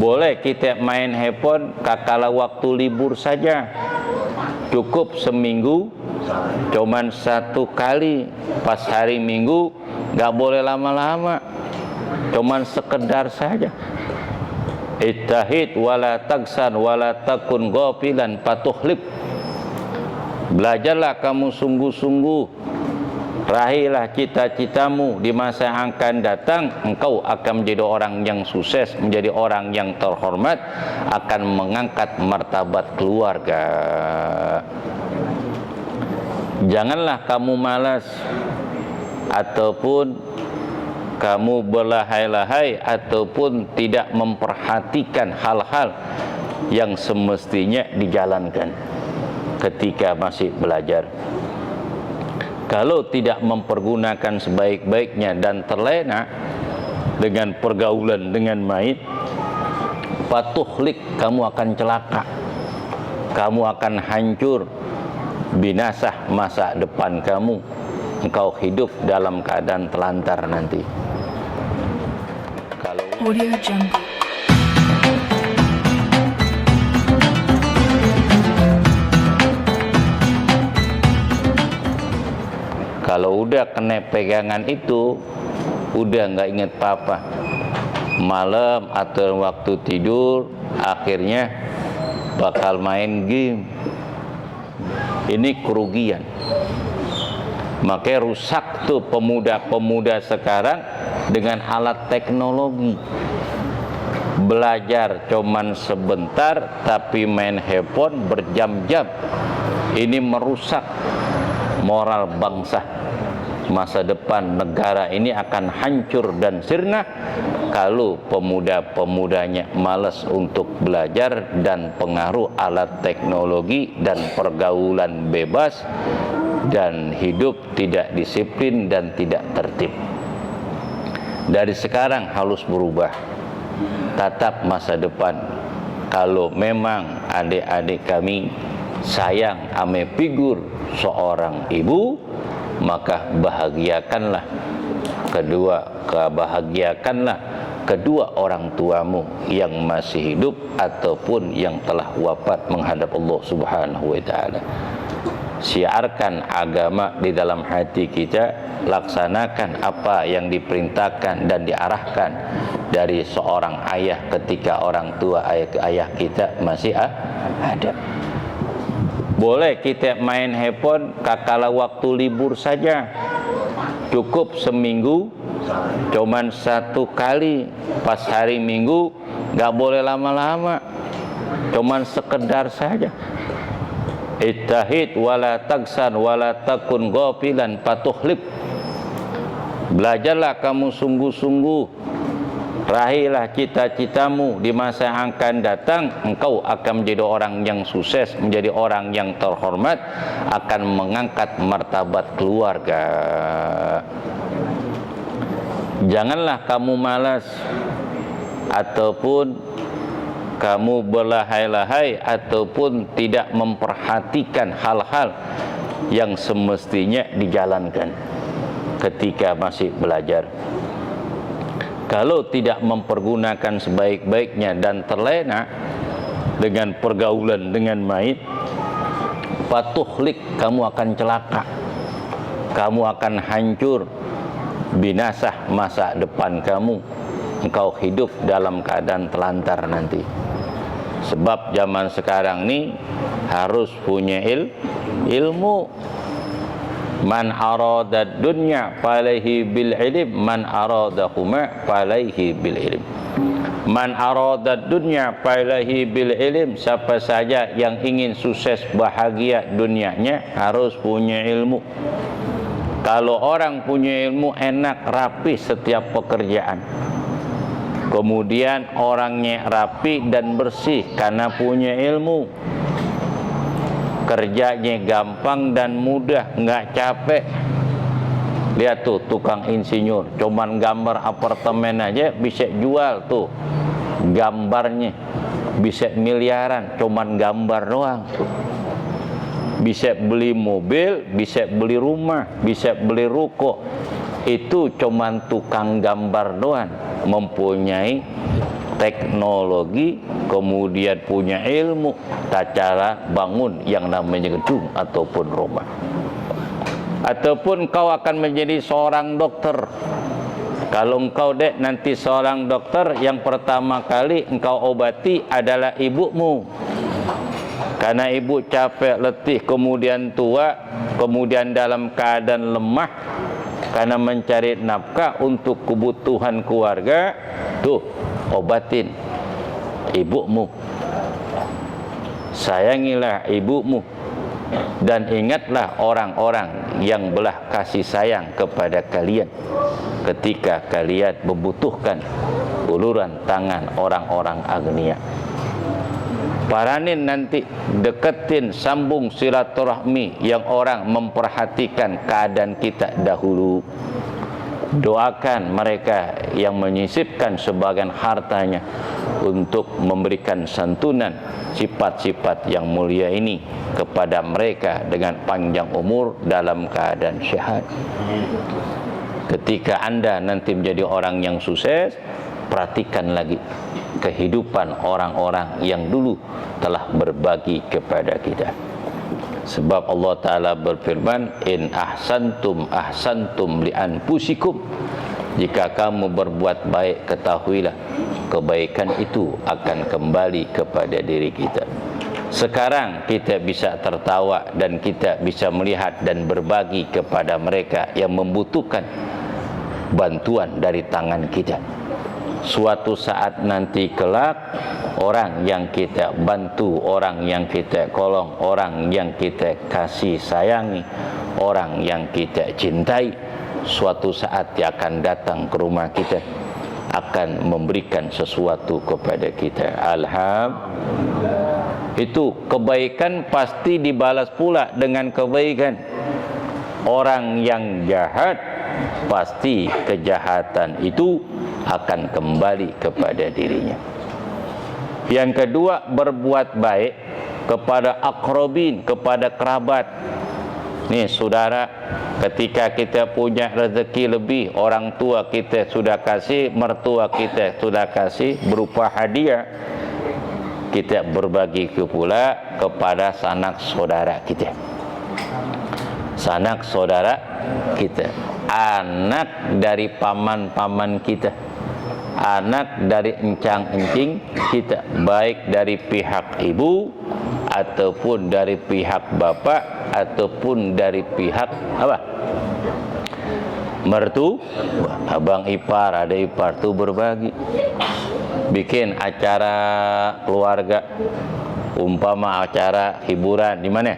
Boleh kita main handphone kala waktu libur saja, cukup seminggu cuman 1 kali, pas hari Minggu nggak boleh lama-lama, cuman sekedar saja. Ittahid wala tagsan wala takun ghafilan patuhlib. Belajarlah kamu sungguh-sungguh, raihlah cita-citamu, di masa yang akan datang engkau akan menjadi orang yang sukses, menjadi orang yang terhormat, akan mengangkat martabat keluarga. Janganlah kamu malas ataupun kamu berlahai-lahai ataupun tidak memperhatikan hal-hal yang semestinya dijalankan ketika masih belajar. Kalau tidak mempergunakan sebaik-baiknya dan terlena dengan pergaulan dengan main, patuhlik, kamu akan celaka, kamu akan hancur, binasa masa depan kamu, engkau hidup dalam keadaan telantar nanti. Kalau Audio Jungle. Kalau udah kena pegangan itu, udah nggak inget apa-apa. Malam atau waktu tidur, akhirnya bakal main game. Ini kerugian. Makanya rusak tuh pemuda-pemuda sekarang dengan alat teknologi. Belajar cuman sebentar, tapi main handphone berjam-jam. Ini merusak moral bangsa. Masa depan negara ini akan hancur dan sirna kalau pemuda-pemudanya malas untuk belajar dan pengaruh alat teknologi dan pergaulan bebas dan hidup tidak disiplin dan tidak tertib. Dari sekarang harus berubah, tatap masa depan. Kalau memang adik-adik kami sayang ame figur seorang ibu, maka bahagiakanlah kedua orang tuamu yang masih hidup ataupun yang telah wafat menghadap Allah Subhanahu wa taala. Siarkan agama di dalam hati kita, laksanakan apa yang diperintahkan dan diarahkan dari seorang ayah ketika orang tua ayah kita masih ada. Boleh kita main handphone kala waktu libur saja, cukup seminggu cuman 1 kali, pas hari Minggu nggak boleh lama-lama, cuman sekedar saja. Ittahid wala tagsan wala takun ghafilan patuhlib. Belajarlah kamu sungguh-sungguh, raihlah cita-citamu, di masa yang akan datang engkau akan menjadi orang yang sukses, menjadi orang yang terhormat, akan mengangkat martabat keluarga. Janganlah kamu malas ataupun kamu berlahai-lahai ataupun tidak memperhatikan hal-hal yang semestinya dijalankan ketika masih belajar. Kalau tidak mempergunakan sebaik-baiknya dan terlena dengan pergaulan dengan main, patuhlik, kamu akan celaka, kamu akan hancur, binasa masa depan kamu, engkau hidup dalam keadaan telantar nanti. Sebab zaman sekarang ini harus punya ilmu. Man arada dunya falaihi bil ilm, man aradahuma falaihi bil ilm. Man arada dunya falaihi bil ilm, siapa saja yang ingin sukses bahagia dunianya harus punya ilmu. Kalau orang punya ilmu, enak rapi setiap pekerjaan. Kemudian orangnya rapi dan bersih karena punya ilmu. Kerjanya gampang dan mudah, nggak capek. Lihat tuh tukang insinyur, cuman gambar apartemen aja bisa jual tuh gambarnya, bisa miliaran, cuman gambar doang. Bisa beli mobil, bisa beli rumah, bisa beli ruko. Itu cuman tukang gambar doang, mempunyai teknologi, kemudian punya ilmu cara bangun yang namanya gedung ataupun rumah. Ataupun kau akan menjadi seorang dokter. Kalau engkau nanti seorang dokter, yang pertama kali engkau obati adalah ibumu. Karena ibu capek, letih, kemudian tua, kemudian dalam keadaan lemah karena mencari nafkah untuk kebutuhan keluarga. Tuh, obatin ibumu. Sayangilah ibumu. Dan ingatlah orang-orang yang belah kasih sayang kepada kalian ketika kalian membutuhkan uluran tangan orang-orang agnia. Paranin nanti, deketin, sambung silaturahmi yang orang memperhatikan keadaan kita dahulu. Doakan mereka yang menyisipkan sebagian hartanya untuk memberikan santunan sifat-sifat yang mulia ini kepada mereka dengan panjang umur dalam keadaan sehat. Ketika Anda nanti menjadi orang yang sukses, perhatikan lagi kehidupan orang-orang yang dulu telah berbagi kepada kita. Sebab Allah Ta'ala berfirman, in ahsantum ahsantum li anfusikum. Jika kamu berbuat baik, ketahuilah kebaikan itu akan kembali kepada diri kita. Sekarang kita bisa tertawa dan kita bisa melihat dan berbagi kepada mereka yang membutuhkan bantuan dari tangan kita. Suatu saat nanti kelak, orang yang kita bantu, orang yang kita kolong, orang yang kita kasih sayangi, orang yang kita cintai, suatu saat dia akan datang ke rumah kita, akan memberikan sesuatu kepada kita. Alhamdulillah. Itu kebaikan pasti dibalas pula dengan kebaikan. Orang yang jahat, pasti kejahatan itu akan kembali kepada dirinya. Yang kedua, berbuat baik kepada akrabin, kepada kerabat. Nih saudara, ketika kita punya rezeki lebih, orang tua kita sudah kasih, mertua kita sudah kasih berupa hadiah, kita berbagi pula kepada sanak saudara kita. Sanak saudara kita, anak dari paman-paman kita, anak dari encang-encing kita, baik dari pihak ibu ataupun dari pihak bapak ataupun dari pihak apa? Mertu, abang ipar, ada ipar tuh berbagi. Bikin acara keluarga, umpama acara hiburan di mana?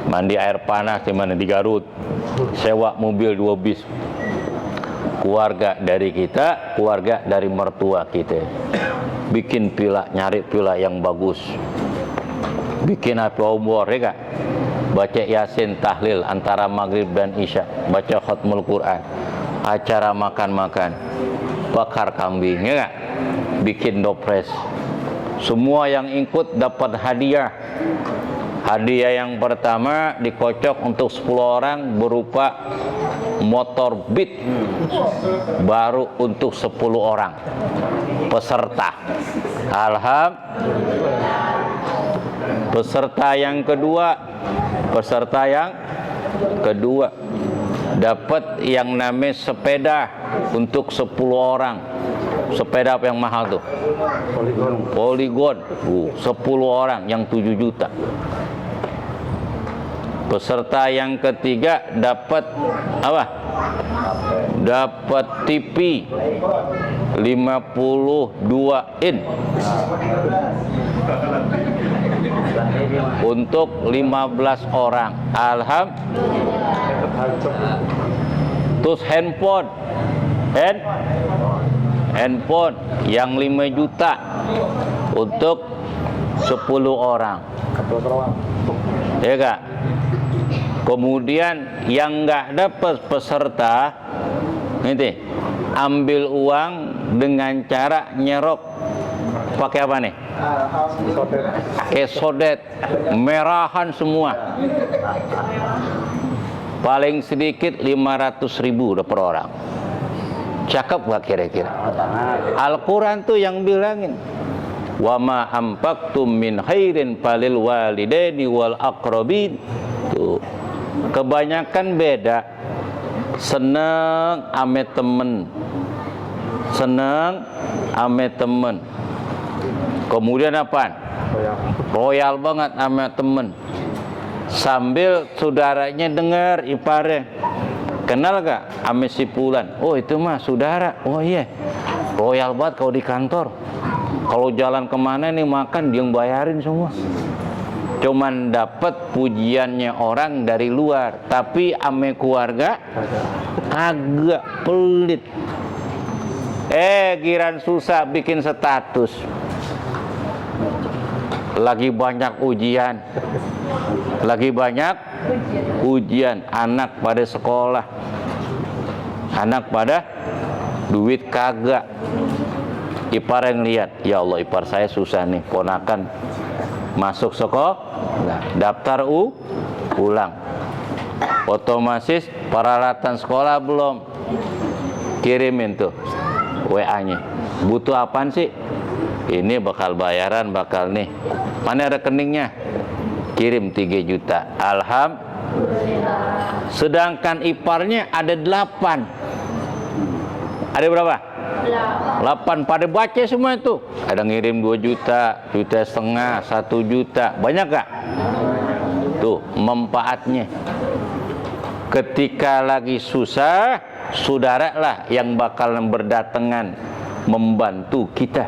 Mandi air panas di mana? Di Garut. Sewa mobil 2 bis. Keluarga dari kita, keluarga dari mertua kita. Bikin pila, nyari pila yang bagus. Bikin apa umur, ya kak? Baca Yasin tahlil antara maghrib dan isya. Baca khatmul Quran. Acara makan-makan. Bakar kambing, ya kak? Bikin dopres. Semua yang ikut dapat hadiah. Hadiah yang pertama dikocok untuk 10 orang berupa motor Beat baru untuk 10 orang peserta. Alhamdulillah. Peserta yang kedua dapat yang namanya sepeda untuk 10 orang. Sepeda apa yang mahal tuh? Polygon. 10 orang yang 7 juta. Peserta yang ketiga dapat apa? Dapat TV 52 in untuk 15 orang. Alhamdulillah. Terus handphone yang 5 juta untuk 10 orang. Ya kak. Kemudian yang nggak dapat peserta, ini ambil uang dengan cara nyerok. Pakai apa nih? Pakai sodet, merahan semua. Paling sedikit 500.000 per orang. Cakep gak kira-kira? Al-Quran tuh yang bilangin. Wa ma anfaqtum min khairin falil walidaini wal aqrabin. Tuh. Kebanyakan beda. Seneng ame temen. Seneng ame temen. Kemudian apaan? Royal banget ame temen. Sambil saudaranya dengar ipare. Kenal gak ame si Fulan? Oh itu mah saudara. Oh iya. Royal banget kalau di kantor. Kalau jalan kemana nih makan dia yang bayarin semua. Cuman dapat pujiannya orang dari luar, tapi ame keluarga agak pelit. Giran susah bikin status. Lagi banyak ujian. Lagi banyak ujian, anak pada sekolah. Anak pada duit kagak. Ipar yang lihat, ya Allah ipar saya susah nih, ponakan masuk sekolah, daftar ulang. Otomatis peralatan sekolah belum, kirimin tuh WA-nya. Butuh apaan sih? Ini bakal bayaran, bakal nih. Mana rekeningnya? Kirim 3 juta. Alhamdulillah. Sedangkan iparnya ada 8. Ada berapa? 8. Pada baca semua itu. Ada ngirim 2 juta, 1,5 juta, 1 juta. Banyak gak? Tuh manfaatnya. Ketika lagi susah, saudara lah yang bakal berdatangan membantu kita.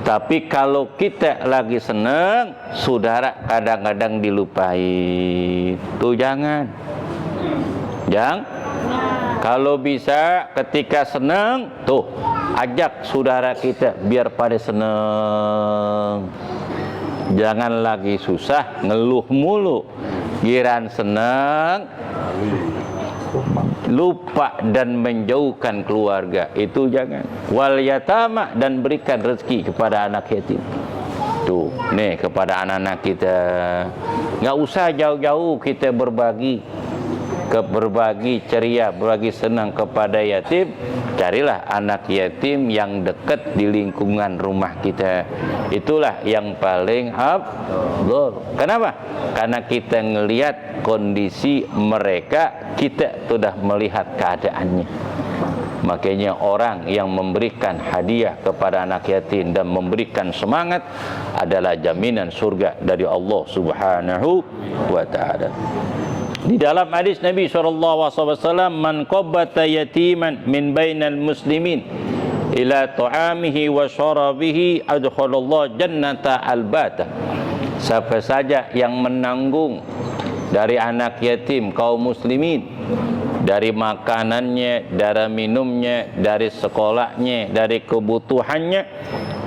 Tapi kalau kita lagi seneng, saudara kadang-kadang dilupain. Tuh jangan. Kalau bisa ketika seneng, tuh ajak saudara kita biar pada seneng. Jangan lagi susah ngeluh mulu. Giran seneng lupa dan menjauhkan keluarga, itu jangan. Wal yatama, dan berikan rezeki kepada anak yatim. Tuh, nih kepada anak-anak kita. Nggak usah jauh-jauh kita berbagi ceria, berbagi senang kepada yatim. Carilah anak yatim yang dekat di lingkungan rumah kita. Itulah yang paling afdol. Kenapa? Karena kita ngelihat kondisi mereka, kita sudah melihat keadaannya. Makanya orang yang memberikan hadiah kepada anak yatim dan memberikan semangat adalah jaminan surga dari Allah Subhanahu wa ta'ala. Di dalam hadis Nabi SAW, man qabbata yatiman min bainal muslimin ila ta'amihi wa syarabihi adkhalallahu jannata albata. Siapa saja yang menanggung dari anak yatim kaum muslimin, dari makanannya, dari minumnya, dari sekolahnya, dari kebutuhannya,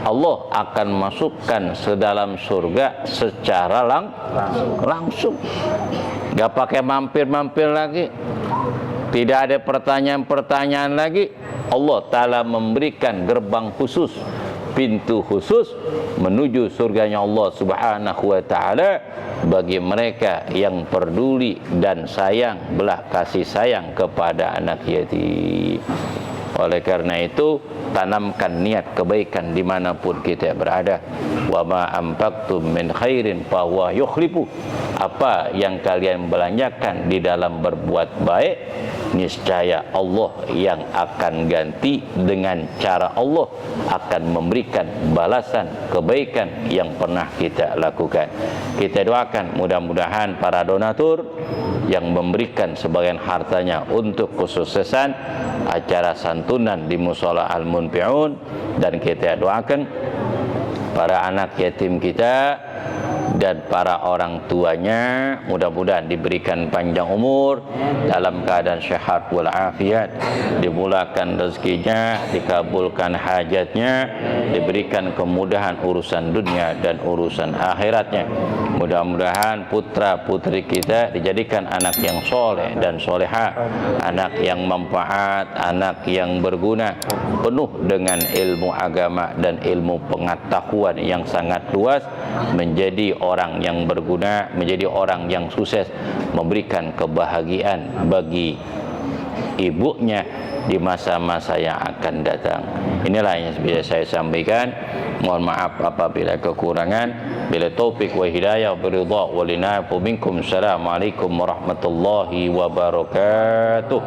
Allah akan masukkan sedalam surga secara langsung. Gak pakai mampir-mampir lagi. Tidak ada pertanyaan-pertanyaan lagi. Allah Ta'ala memberikan gerbang khusus, pintu khusus menuju surganya Allah Subhanahu wa Ta'ala bagi mereka yang peduli dan sayang, belah kasih sayang kepada anak yatim. Oleh karena itu, tanamkan niat kebaikan dimanapun kita berada. Wa ma anfaqtum min khairin fahuwa yukhlifu. Apa yang kalian belanjakan di dalam berbuat baik, niscaya Allah yang akan ganti dengan cara Allah akan memberikan balasan kebaikan yang pernah kita lakukan. Kita doakan mudah-mudahan para donatur yang memberikan sebagian hartanya untuk kesuksesan acara santunan di Mushola Al-Munfi'un, dan kita doakan para anak yatim kita dan para orang tuanya mudah-mudahan diberikan panjang umur dalam keadaan sehat walafiat, dimulakan rezekinya, dikabulkan hajatnya, diberikan kemudahan urusan dunia dan urusan akhiratnya. Mudah-mudahan putra putri kita dijadikan anak yang soleh dan soleha, anak yang manfaat, anak yang berguna, penuh dengan ilmu agama dan ilmu pengetahuan yang sangat luas, menjadi orang yang berguna, menjadi orang yang sukses, memberikan kebahagiaan bagi ibunya di masa-masa yang akan datang. Inilah yang bisa saya sampaikan. Mohon maaf apabila kekurangan. Bila taufik wa hidayah wa ridha wa linafu minkum. Assalamualaikum warahmatullahi wabarakatuh.